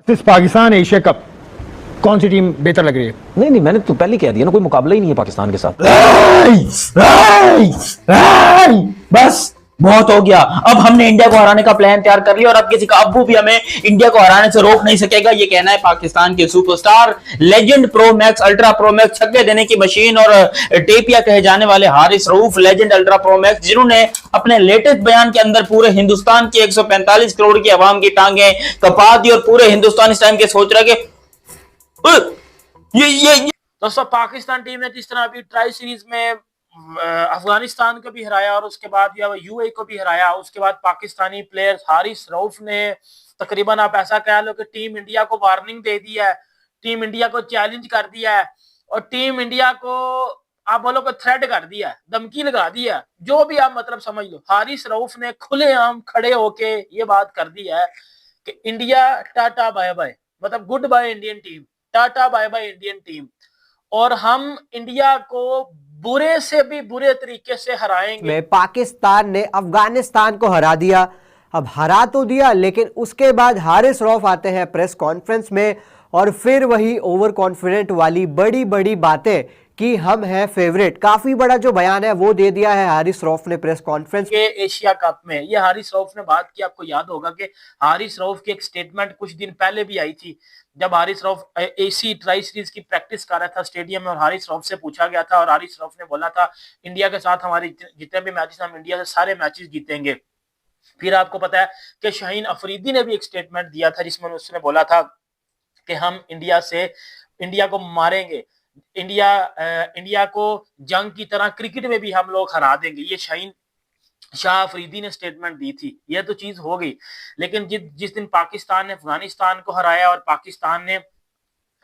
इस Pakistan Asia cup कौन सी team बेहतर लग रही है? नहीं नहीं, मैंने तो पहले ही कह दिया ना, कोई मुकाबला ही नहीं है पाकिस्तान के साथ। बस बहुत हो गया। अब हमने इंडिया को हराने का प्लान तैयार कर लिया और अब किसी का अब्बू भी हमें इंडिया को हराने से रोक नहीं सकेगा। ये कहना है पाकिस्तान के superstar, legend, pro max, ultra pro max, छक्के देने की मशीन और टेपिया कहे जाने वाले Haris Rauf, legend ultra pro max, जिन्होंने अपने लेटेस्ट बयान के अंदर पूरे हिंदुस्तान की 145 करोड़ की आवाम की टांगें कपा दी और पूरे हिंदुस्तान इस टाइम के सोच रहे कि ये दोस्तों, पाकिस्तान टीम ने जिस तरह अभी ट्राई सीरीज में अफगानिस्तान को भी हराया और उसके बाद यूएई को भी हराया, उसके बाद पाकिस्तानी प्लेयर हारिस रऊफ ने तकरीबन आप ऐसा कह लो कि टीम इंडिया को वार्निंग दे दी है, टीम इंडिया को चैलेंज कर दिया है और टीम इंडिया को आप बोलो कि थ्रेट कर दिया है, धमकी लगा दी है, जो भी आप मतलब समझ लो। हारिस रऊफ ने खुलेआम खड़े होके ये बात कर दी है कि इंडिया टाटा बाय बाय, मतलब good bye Indian team, tata bye bye Indian team, और हम इंडिया को बुरे से भी बुरे तरीके से हराएंगे। पाकिस्तान ने अफगानिस्तान को हरा दिया। अब हरा तो दिया, लेकिन उसके बाद हारिस रऊफ आते हैं प्रेस कॉन्फ्रेंस में और फिर वही ओवर कॉन्फिडेंट वाली बड़ी बड़ी बातें कि हम हैं फेवरेट। काफी बड़ा जो बयान है वो दे दिया है हारिस रऊफ ने प्रेस कॉन्फ्रेंस के एशिया कप में। ये हारिस रऊफ ने बात की, आपको याद होगा कि हारिस रऊफ की एक स्टेटमेंट कुछ दिन पहले भी आई थी, जब Haris Rauf AC tri series की प्रैक्टिस कर रहा था स्टेडियम में और हारिस रऊफ से पूछा गया था और हारिस रऊफ ने बोला था इंडिया के साथ हमारे जितने भी मैचेस, हम इंडिया से सारे मैचेस जीतेंगे। फिर आपको पता है कि शाहीन अफरीदी ने भी एक स्टेटमेंट दिया था जिसमें उसने बोला था कि हम इंडिया को मारेंगे, इंडिया को जंग की तरह क्रिकेट में भी हम लोग हरा देंगे। ये शाहीन शाह अफरीदी ने स्टेटमेंट दी थी। यह तो चीज हो गई, लेकिन जिस दिन पाकिस्तान ने अफगानिस्तान को हराया और पाकिस्तान ने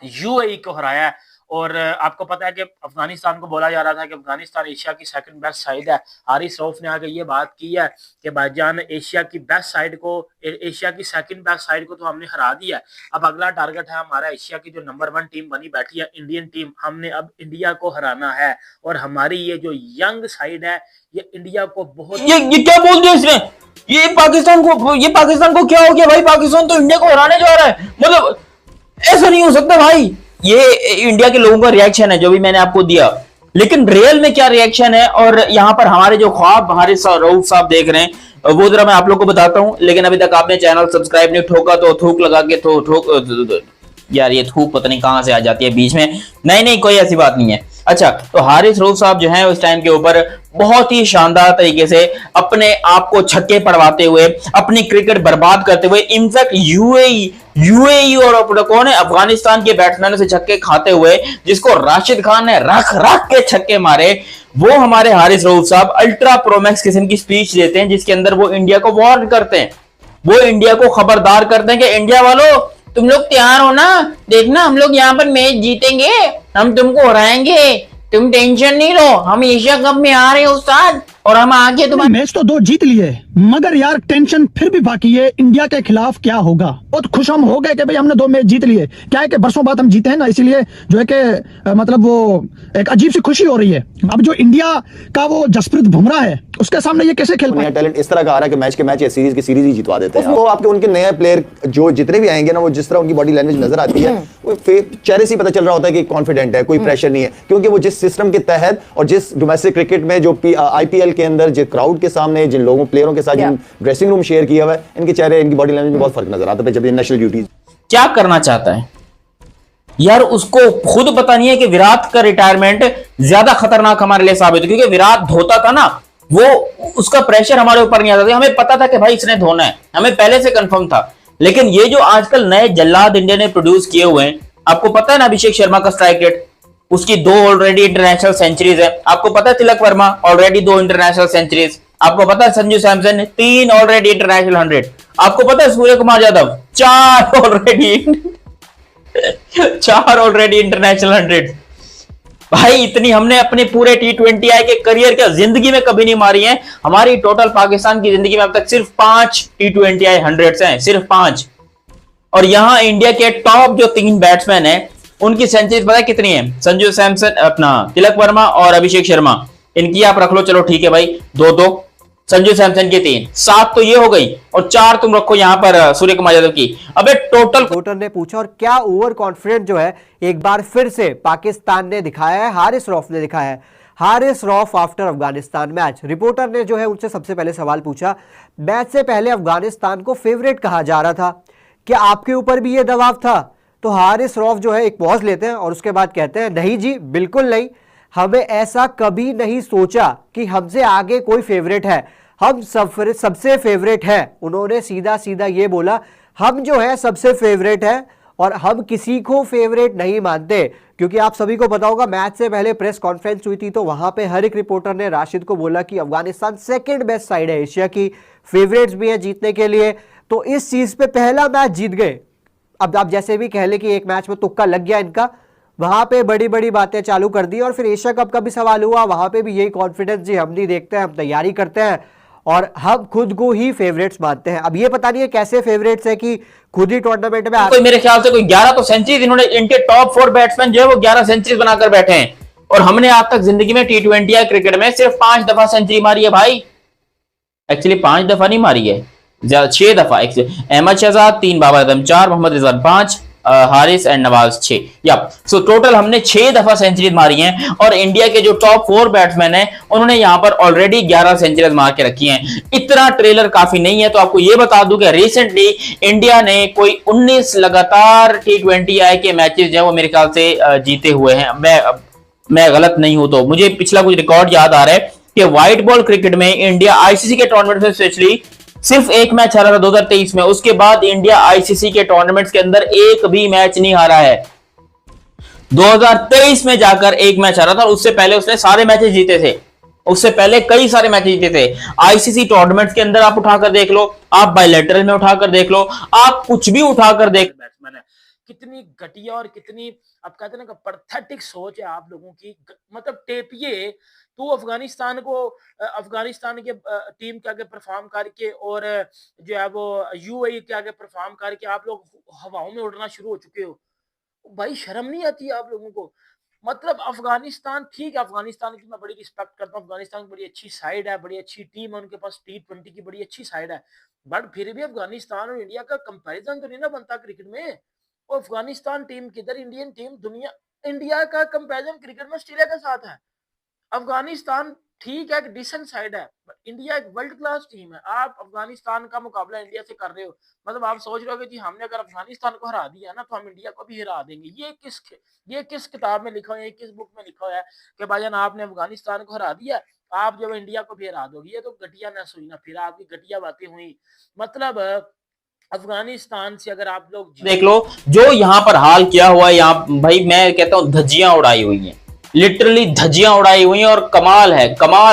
यूएई को हराया, और आपको पता है कि अफगानिस्तान को बोला जा रहा था कि अफगानिस्तान एशिया की सेकंड बेस्ट साइड है। हारिस रऊफ ने आके ये बात की है कि भाईजान एशिया की बेस्ट साइड को, एशिया की सेकंड बेस्ट साइड को तो हमने हरा दिया है। अब अगला टारगेट है हमारा एशिया की जो नंबर 1 टीम बनी बैठी है इंडियन टीम, हमने अब इंडिया को हराना है और हमारी ये जो यंग साइड है ये इंडिया को बहुत ये क्या बोल दिया इसने? ये पाकिस्तान को क्या हो गया भाई? पाकिस्तान तो इंडिया को हराने जा रहा है, मतलब ऐसा नहीं हो सकता भाई। ये इंडिया के लोगों का रिएक्शन है जो भी मैंने आपको दिया, लेकिन रियल में क्या रिएक्शन है और यहाँ पर हमारे जो ख्वाब हारिस रऊफ साहब देख रहे हैं वो जरा मैं आप लोगों को बताता हूँ। लेकिन अभी तक आपने चैनल सब्सक्राइब नहीं ठोका तो थूक लगा के ठोक यार, ये थूक पता नहीं कहां से आ जाती है बीच में। नहीं कोई ऐसी बात नहीं है। अच्छा, तो हारिस रऊफ साहब जो हैं उस टाइम के ऊपर बहुत ही शानदार तरीके से अपने आप को छक्के पड़वाते हुए, अपनी क्रिकेट बर्बाद करते हुए, इनफैक्ट यूएई और कौन है अफगानिस्तान के बैट्समैनों से छक्के खाते हुए, जिसको राशिद खान ने रख के छक्के मारे, वो हमारे हारिस रऊफ साहब अल्ट्रा प्रोमैक्स किस्म की स्पीच देते हैं जिसके अंदर वो इंडिया को वार्न करते हैं, वो इंडिया को खबरदार करते हैं कि इंडिया वालों तुम लोग तैयार हो ना, देखना हम लोग यहाँ पर मैच जीतेंगे, हम तुमको हराएंगे, तुम टेंशन नहीं लो, हम एशिया कप में आ रहे हैं उस्ताद और हम आगे तुम्हारे मैच तो 2 जीत लिए, मगर यार टेंशन फिर भी बाकी है, इंडिया के खिलाफ क्या होगा। बहुत खुश हम हो गए कि भाई हमने 2 मैच जीत लिए। क्या है कि बरसों बाद हम जीते हैं ना, इसीलिए जो है कि मतलब वो एक अजीब सी खुशी हो रही है। अब जो इंडिया का वो जसप्रीत बुमराह है उसके सामने ये कैसे खेल पाए। टैलेंट इस तरह का आ रहा है कि मैच के मैच या सीरीज की सीरीज ही जितवा देते हैं। वो आपके उनके नए प्लेयर जो जितने भी आएंगे ना, वो जिस तरह उनकी बॉडी लैंग्वेज नजर आती है, वो चेहरे से पता चल रहा होता है कि कॉन्फिडेंट है, कोई प्रेशर नहीं है, क्योंकि वो जिस सिस्टम के तहत और जिस डोमेस्टिक क्रिकेट में जो आईपीएल के अंदर जो क्राउड के सामने जिन लोगों प्लेयरों के साथ जिन ड्रेसिंग रूम शेयर किया हुआ है, इनके चेहरे इनकी बॉडी लैंग्वेज में बहुत फर्क नजर आता है जब ये नेशनल ड्यूटीज। क्या करना चाहता है यार, उसको खुद पता नहीं है कि विराट का रिटायरमेंट ज्यादा खतरनाक हमारे लिए साबित हो, क्योंकि विराट धोता था ना, वो उसका प्रेशर हमारे ऊपर नहीं आता था। हमें पता था कि भाई इसने धोना है, हमें पहले से कंफर्म था। लेकिन ये जो आजकल नए जल्लाद इंडिया ने प्रोड्यूस किए हुए हैं, आपको पता है ना अभिषेक शर्मा का स्ट्राइक रेट, उसकी 2 ऑलरेडी इंटरनेशनल सेंचुरीज है। आपको पता है Tilak Varma already 2 international centuries. आपको पता है संजू सैमसन ने 3 ऑलरेडी इंटरनेशनल 100। आपको पता है सूर्य कुमार यादव 4 ऑलरेडी इंटरनेशनल 100। भाई इतनी हमने अपने पूरे T20I के करियर के जिंदगी में कभी नहीं मारी है। हमारी टोटल पाकिस्तान की जिंदगी में अब तक सिर्फ 5 T20I 100s हैं, सिर्फ 5। और यहां इंडिया के टॉप जो 3 बैट्समैन हैं उनकी सेंचुरी पता है कितनी है? संजू सैमसन, अपना तिलक वर्मा और अभिषेक शर्मा, इनकी आप रख लो, चलो ठीक है भाई 2-2। संजू सैमसन की 3, 7 तो ये हो गई और 4 तुम रखो यहाँ पर सूर्य कुमार यादव की। अबे टोटल रिपोर्टर ने पूछा और क्या ओवर कॉन्फिडेंट जो है एक बार फिर से पाकिस्तान ने दिखाया है, हारिस रऊफ ने दिखाया है। Haris Rauf after Afghanistan match. Reporter ने जो है उनसे सबसे पहले सवाल पूछा, मैच से पहले अफगानिस्तान को फेवरेट कहा जा रहा था, क्या आपके ऊपर भी ये दबाव था? तो हारिस रऊफ जो है एक पॉज लेते हैं और उसके बाद कहते हैं, नहीं जी बिल्कुल नहीं, हमें ऐसा कभी नहीं सोचा कि हमसे आगे कोई फेवरेट है, हम सबसे फेवरेट है। उन्होंने सीधा सीधा ये बोला, हम जो है सबसे फेवरेट है और हम किसी को फेवरेट नहीं मानते। क्योंकि आप सभी को पता होगा मैच से पहले प्रेस कॉन्फ्रेंस हुई थी तो वहां पे हर एक रिपोर्टर ने राशिद को बोला कि अफगानिस्तान सेकंड बेस्ट साइड है एशिया की, फेवरेट्स भी है जीतने के लिए। तो इस चीज पे पहला मैच जीत गए। अब आप जैसे भी कह ले कि एक मैच में तुक्का लग गया इनका, वहां पे बड़ी बड़ी बातें चालू कर दी और फिर एशिया कप का भी सवाल हुआ, वहां पे भी यही कॉन्फिडेंस जी हम नहीं देखते हैं, हम तैयारी करते हैं और हम खुद को ही फेवरेट्स मानते हैं। अब ये पता नहीं है कैसे फेवरेट्स है कि खुद ही टूर्नामेंट में कोई मेरे ख्याल से कोई 11 तो सेंचुरीज इन्होंने, इनके टॉप 4 बैट्समैन जो है वो 11 सेंचुरीज बनाकर बैठे हैं और हमने आज तक जिंदगी में T20 या क्रिकेट में सिर्फ 5 दफा सेंचुरी मारी है भाई। एक्चुअली 5 दफा नहीं मारी है, 6 दफा। अहमद शहजाद 3, बाबर आजम 4, मोहम्मद रिजवान 5, हारिस एंड नवाज 6। या सो टोटल हमने 6 दफा सेंचुरी मारी हैं और इंडिया के जो टॉप 4 बैट्समैन हैं उन्होंने यहां पर ऑलरेडी 11 सेंचुरीज मार के रखी हैं। इतना ट्रेलर काफी नहीं है। तो आपको यह बता दूं कि रिसेंटली इंडिया ने कोई 19 लगातार T20 आई के मैचेस जो है वो मेरे ख्याल से जीते हुए हैं। मैं गलत नहीं हूं तो मुझे पिछला कुछ रिकॉर्ड याद आ रहा है कि व्हाइट बॉल क्रिकेट में इंडिया आईसीसी के टूर्नामेंट में स्पेशली सिर्फ एक मैच हारा था 2023 में। उसके बाद इंडिया आईसीसी के टूर्नामेंट्स के अंदर एक भी मैच नहीं हारा है। 2023 में जाकर एक मैच हारा था, उससे पहले उसने सारे मैचेस जीते थे, उससे पहले कई सारे मैचेस जीते थे। आईसीसी टूर्नामेंट्स के अंदर आप उठाकर देख लो, आप बायलैटरल में उठाकर देख लो, आप कुछ भी उठाकर देख। बैट्समैन है, कितनी घटिया और कितनी आप कहते हैं ना पैथेटिक सोच है आप लोगों की। मतलब टेपिए तो अफगानिस्तान के टीम के आगे परफॉर्म करके और जो है वो यूएई के आगे परफॉर्म करके आप लोग हवाओं में उड़ना शुरू हो चुके हो। भाई शर्म नहीं आती है आप लोगों को? मतलब अफगानिस्तान, ठीक है अफगानिस्तान की मैं बड़ी रिस्पेक्ट करता हूँ, अफगानिस्तान की बड़ी अच्छी साइड है, बड़ी अच्छी टीम है उनके पास, T20 की बड़ी अच्छी साइड है, बट फिर भी अफगानिस्तान और इंडिया का कंपैरिजन तो नहीं ना बनता क्रिकेट में। और अफगानिस्तान टीम किधर, इंडियन टीम इंडिया का कंपैरिजन क्रिकेट में ऑस्ट्रेलिया के साथ है। अफगानिस्तान ठीक है एक डिसेंट साइड है, बट इंडिया एक वर्ल्ड क्लास टीम है। आप अफगानिस्तान का मुकाबला इंडिया से कर रहे हो, मतलब आप सोच रहे हो कि हमने अगर अफगानिस्तान को हरा दिया ना तो हम इंडिया को भी हरा देंगे। ये किस किताब में लिखा हुआ है, किस बुक में लिखा हुआ है कि भाईजान आपने अफगानिस्तान को हरा दिया, आप जो इंडिया को भी हरा दोगे? ये तो घटिया न सुई ना फिर आपकी घटिया बातें हुई। मतलब अफगानिस्तान से अगर आप लोग देख लो जो यहाँ पर हाल किया हुआ है, यहाँ भाई मैं कहता हूँ धज्जियां उड़ाई हुई हैं, लिटरली धज्जियां उड़ाई हुई हैं और कमाल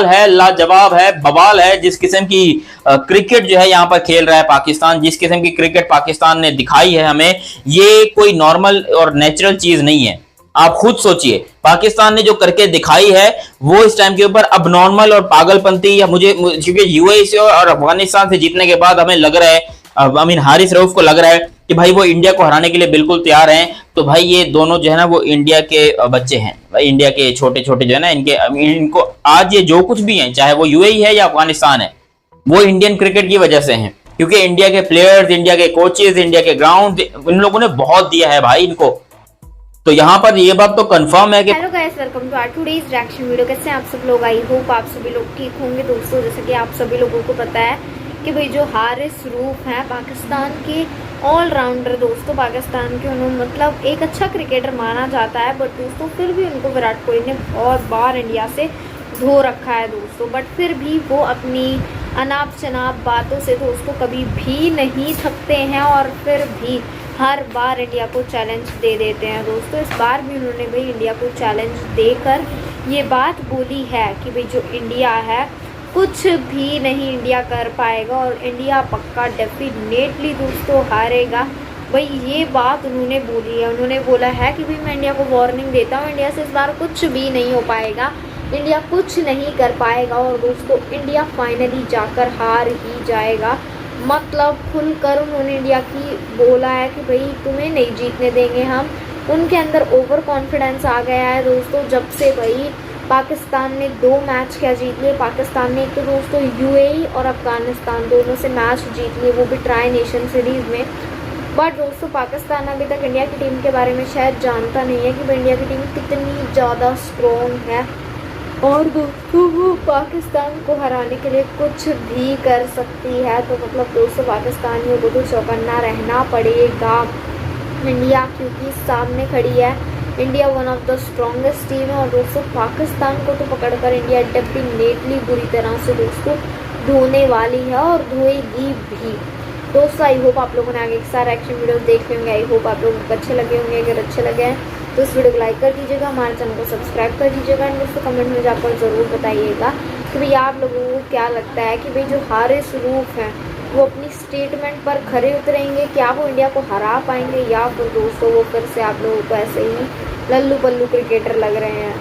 है, लाजवाब है, बवाल है। जिस किस्म की क्रिकेट जो है यहाँ पर खेल रहा है पाकिस्तान, जिस किस्म की क्रिकेट पाकिस्तान ने दिखाई है हमें, ये कोई नॉर्मल और नेचुरल चीज नहीं है। आप खुद सोचिए पाकिस्तान ने जो करके दिखाई है वो इस टाइम के ऊपर अब नॉर्मल और पागलपंती, या मुझे क्योंकि यूएई से और अफगानिस्तान से जीतने के बाद हमें लग रहा है, हारिस रऊफ को लग रहा है कि भाई वो इंडिया को हराने के लिए बिल्कुल तैयार हैं। तो भाई ये दोनों जो है ना वो इंडिया के बच्चे हैं, इंडिया के छोटे छोटे जो है ना, इनको आज ये जो कुछ भी हैं, चाहे वो यूएई है या अफगानिस्तान है, वो इंडियन क्रिकेट की वजह से हैं। क्योंकि इंडिया के प्लेयर्स, इंडिया के कोचेस, इंडिया के ग्राउंड, इन लोगों ने बहुत दिया है भाई इनको। तो यहाँ पर ये बात तो कंफर्म है कि hello guys, welcome to our today's reaction video. कैसे हैं आप सब लोग? आई होप आप सभी लोग ठीक होंगे। दोस्तों जैसे कि आप सभी लोगों को पता है कि भाई जो हारिस रऊफ हैं पाकिस्तान के ऑलराउंडर, दोस्तों पाकिस्तान के उन्होंने मतलब एक अच्छा क्रिकेटर माना जाता है, बट दोस्तों फिर भी उनको विराट कोहली ने बहुत बार इंडिया से धो रखा है दोस्तों। बट फिर भी वो अपनी अनाप शनाप बातों से दोस्तों कभी भी नहीं थकते हैं और फिर भी हर बार इंडिया को चैलेंज दे देते हैं दोस्तों। इस बार भी उन्होंने भाई इंडिया को चैलेंज देकर ये बात बोली है कि भाई जो इंडिया है कुछ भी नहीं इंडिया कर पाएगा और इंडिया पक्का डेफिनेटली दोस्तों हारेगा। भाई ये बात उन्होंने बोली है। उन्होंने बोला है कि भाई मैं इंडिया को वार्निंग देता हूँ, इंडिया से इस बार कुछ भी नहीं हो पाएगा, इंडिया कुछ नहीं कर पाएगा और दोस्तों इंडिया फाइनली जाकर हार ही जाएगा। मतलब खुलकर उन्होंने इंडिया की बोला है कि भाई तुम्हें नहीं जीतने देंगे हम। उनके अंदर ओवर कॉन्फिडेंस आ गया है दोस्तों जब से भाई पाकिस्तान ने 2 मैच क्या जीत लिए। पाकिस्तान ने एक तो दोस्तों यूएई और अफगानिस्तान दोनों से मैच जीत लिए, वो भी ट्राई नेशन सीरीज़ में। बट दोस्तों पाकिस्तान अभी तक इंडिया की टीम के बारे में शायद जानता नहीं है कि इंडिया की टीम कितनी ज़्यादा स्ट्रॉन्ग है और दोस्तों वो पाकिस्तान को हराने के लिए कुछ भी कर सकती है। तो मतलब दोस्तों पाकिस्तानियों को तो चौकन्ना रहना पड़ेगा इंडिया, क्योंकि सामने खड़ी है India, one of the strongest team है। और दोस्तों पाकिस्तान को तो पकड़कर इंडिया डेफिनेटली बुरी तरह से दोस्तों धोने वाली है और धोएगी भी। दोस्तों आई होप आप लोगों ने आगे के सारे एक्शन वीडियो देखे होंगे। आई होप आप लोगों को अच्छे लगे होंगे। अगर अच्छे लगे हैं तो इस वीडियो को लाइक कर दीजिएगा, हमारे चैनल को सब्सक्राइब कर दीजिएगा एंड दोस्तों कमेंट में जाकर ज़रूर बताइएगा कि भाई आप लोगों को क्या लगता है कि भाई जो हारिस रऊफ हैं वो अपनी स्टेटमेंट पर खरे उतरेंगे, क्या वो इंडिया को हरा पाएंगे या फिर दोस्तों वो फिर से आप लोगों को ऐसे ही लल्लू पल्लू क्रिकेटर लग रहे हैं।